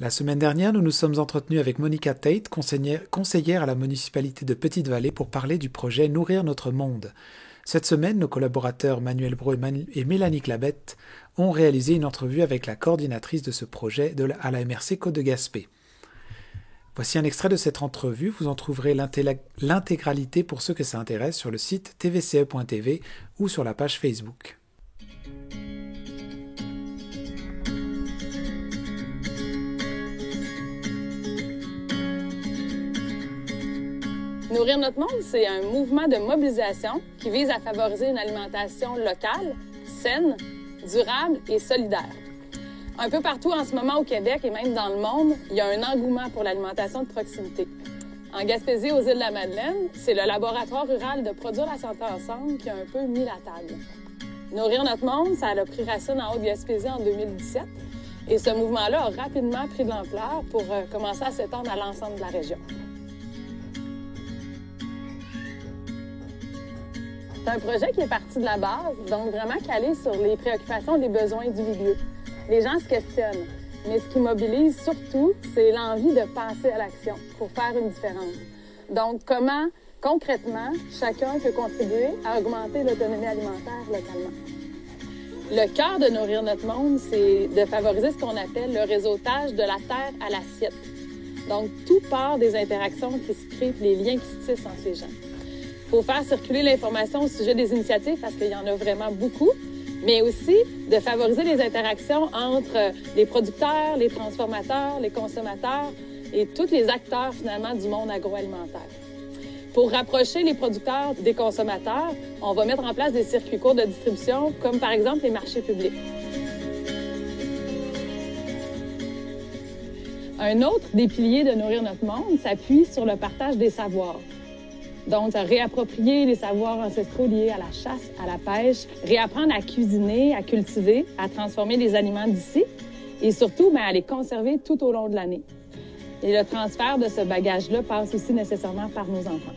La semaine dernière, nous nous sommes entretenus avec Monica Tate, conseillère à la municipalité de Petite-Vallée, pour parler du projet Nourrir notre monde. Cette semaine, nos collaborateurs Manuel Brault et Mélanie Clabette ont réalisé une entrevue avec la coordinatrice de ce projet à la MRC Côte-de-Gaspé. Voici un extrait de cette entrevue. Vous en trouverez l'intégralité pour ceux que ça intéresse sur le site tvce.tv ou sur la page Facebook. Nourrir notre monde, c'est un mouvement de mobilisation qui vise à favoriser une alimentation locale, saine, durable et solidaire. Un peu partout en ce moment au Québec et même dans le monde, il y a un engouement pour l'alimentation de proximité. En Gaspésie, aux îles de la Madeleine, c'est le laboratoire rural de Produire la santé ensemble qui a un peu mis la table. Nourrir notre monde, ça a pris racine en Haute-Gaspésie en 2017 et ce mouvement-là a rapidement pris de l'ampleur pour commencer à s'étendre à l'ensemble de la région. C'est un projet qui est parti de la base, donc vraiment calé sur les préoccupations et les besoins du milieu. Les gens se questionnent, mais ce qui mobilise surtout, c'est l'envie de passer à l'action pour faire une différence. Donc, comment, concrètement, chacun peut contribuer à augmenter l'autonomie alimentaire localement. Le cœur de Nourrir notre monde, c'est de favoriser ce qu'on appelle le réseautage de la terre à l'assiette. Donc, tout part des interactions qui se créent, les liens qui se tissent entre les gens. Il faut faire circuler l'information au sujet des initiatives parce qu'il y en a vraiment beaucoup, mais aussi de favoriser les interactions entre les producteurs, les transformateurs, les consommateurs et tous les acteurs finalement du monde agroalimentaire. Pour rapprocher les producteurs des consommateurs, on va mettre en place des circuits courts de distribution comme par exemple les marchés publics. Un autre des piliers de Nourrir notre monde s'appuie sur le partage des savoirs. Donc, réapproprier les savoirs ancestraux liés à la chasse, à la pêche, réapprendre à cuisiner, à cultiver, à transformer les aliments d'ici et surtout à les conserver tout au long de l'année. Et le transfert de ce bagage-là passe aussi nécessairement par nos enfants.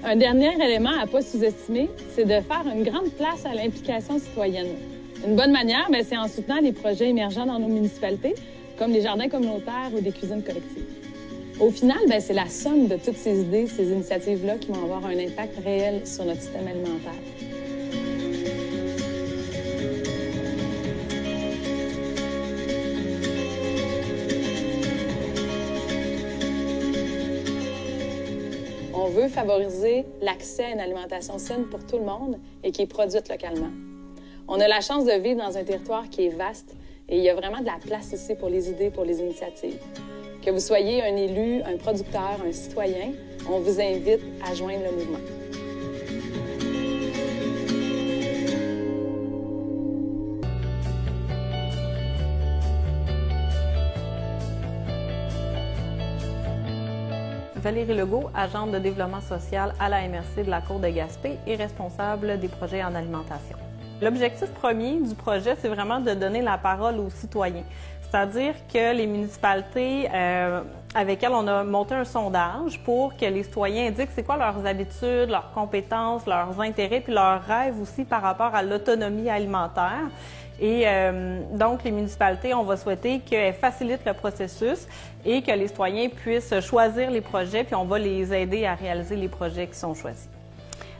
Un dernier élément à ne pas sous-estimer, c'est de faire une grande place à l'implication citoyenne. Une bonne manière, c'est en soutenant les projets émergents dans nos municipalités, comme les jardins communautaires ou des cuisines collectives. Au final, c'est la somme de toutes ces idées, ces initiatives-là qui vont avoir un impact réel sur notre système alimentaire. On veut favoriser l'accès à une alimentation saine pour tout le monde et qui est produite localement. On a la chance de vivre dans un territoire qui est vaste et il y a vraiment de la place ici pour les idées, pour les initiatives. Que vous soyez un élu, un producteur, un citoyen, on vous invite à joindre le mouvement. Valérie Legault, agente de développement social à la MRC de la Côte-de-Gaspé et responsable des projets en alimentation. L'objectif premier du projet, c'est vraiment de donner la parole aux citoyens. C'est-à-dire que les municipalités avec elles, on a monté un sondage pour que les citoyens indiquent c'est quoi leurs habitudes, leurs compétences, leurs intérêts, puis leurs rêves aussi par rapport à l'autonomie alimentaire. Et donc, les municipalités, on va souhaiter qu'elles facilitent le processus et que les citoyens puissent choisir les projets, puis on va les aider à réaliser les projets qui sont choisis.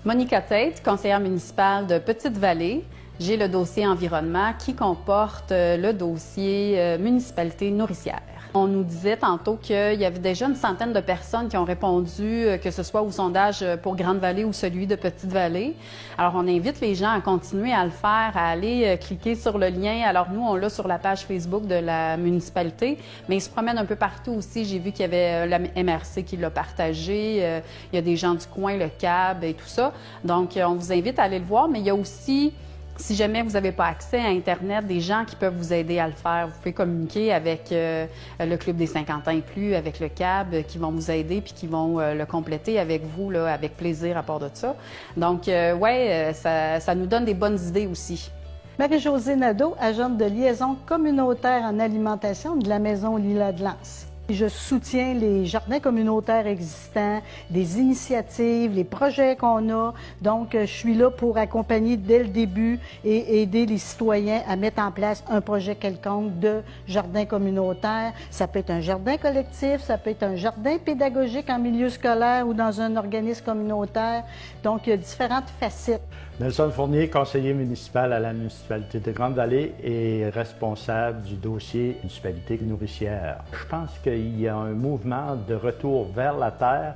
Monica Tate, conseillère municipale de Petite-Vallée. J'ai le dossier environnement qui comporte le dossier municipalité nourricière. On nous disait tantôt qu'il y avait déjà une centaine de personnes qui ont répondu, que ce soit au sondage pour Grande-Vallée ou celui de Petite-Vallée. Alors, on invite les gens à continuer à le faire, à aller cliquer sur le lien. Alors, nous, on l'a sur la page Facebook de la municipalité, mais ils se promènent un peu partout aussi. J'ai vu qu'il y avait la MRC qui l'a partagé. Il y a des gens du coin, le CAB et tout ça. Donc, on vous invite à aller le voir, mais il y a aussi... Si jamais vous n'avez pas accès à Internet, des gens qui peuvent vous aider à le faire. Vous pouvez communiquer avec le Club des 50 ans et plus, avec le CAB, qui vont vous aider puis qui vont le compléter avec vous, là, avec plaisir à part de ça. Donc, ça nous donne des bonnes idées aussi. Marie-Josée Nadeau, agente de liaison communautaire en alimentation de la Maison Lila de Lens. Je soutiens les jardins communautaires existants, des initiatives, les projets qu'on a. Donc, je suis là pour accompagner dès le début et aider les citoyens à mettre en place un projet quelconque de jardin communautaire. Ça peut être un jardin collectif, ça peut être un jardin pédagogique en milieu scolaire ou dans un organisme communautaire. Donc, il y a différentes facettes. Nelson Fournier, conseiller municipal à la municipalité de Grande-Vallée et responsable du dossier municipalité nourricière. Je pense qu'il y a un mouvement de retour vers la terre.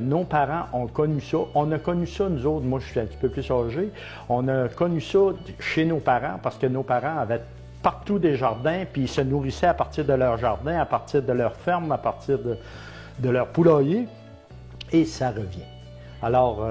Nos parents ont connu ça. On a connu ça, nous autres, moi je suis un petit peu plus âgé, on a connu ça chez nos parents parce que nos parents avaient partout des jardins, puis ils se nourrissaient à partir de leur jardin, à partir de leur ferme, à partir de leur poulailler, et ça revient. Alors,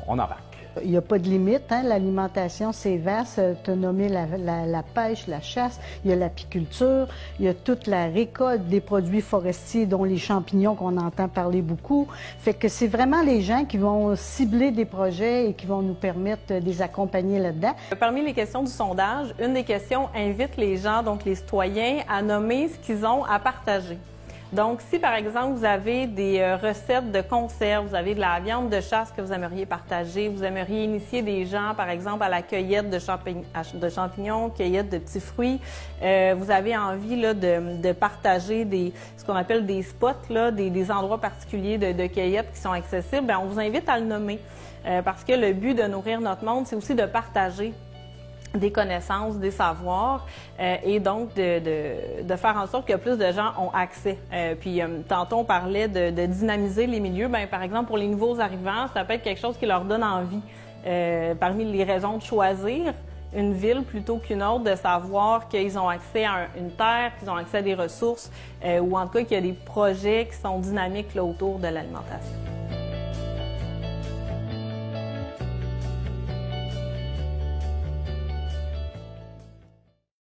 on embarque. Il n'y a pas de limite, hein? L'alimentation, c'est vaste. Tu as nommé la pêche, la chasse, il y a l'apiculture, il y a toute la récolte des produits forestiers, dont les champignons qu'on entend parler beaucoup. Fait que c'est vraiment les gens qui vont cibler des projets et qui vont nous permettre de les accompagner là-dedans. Parmi les questions du sondage, une des questions invite les gens, donc les citoyens, à nommer ce qu'ils ont à partager. Donc, si par exemple vous avez des recettes de conserve, vous avez de la viande de chasse que vous aimeriez partager, vous aimeriez initier des gens par exemple à la cueillette de champignons, cueillette de petits fruits, vous avez envie là, de partager ce qu'on appelle des spots, là, des endroits particuliers de cueillette qui sont accessibles, bien, on vous invite à le nommer parce que le but de Nourrir notre monde, c'est aussi de partager des connaissances, des savoirs et donc de faire en sorte que plus de gens ont accès. Puis tantôt on parlait de dynamiser les milieux. Bien, par exemple, pour les nouveaux arrivants, ça peut être quelque chose qui leur donne envie. Parmi les raisons de choisir une ville plutôt qu'une autre, de savoir qu'ils ont accès à une terre, qu'ils ont accès à des ressources ou en tout cas qu'il y a des projets qui sont dynamiques là, autour de l'alimentation.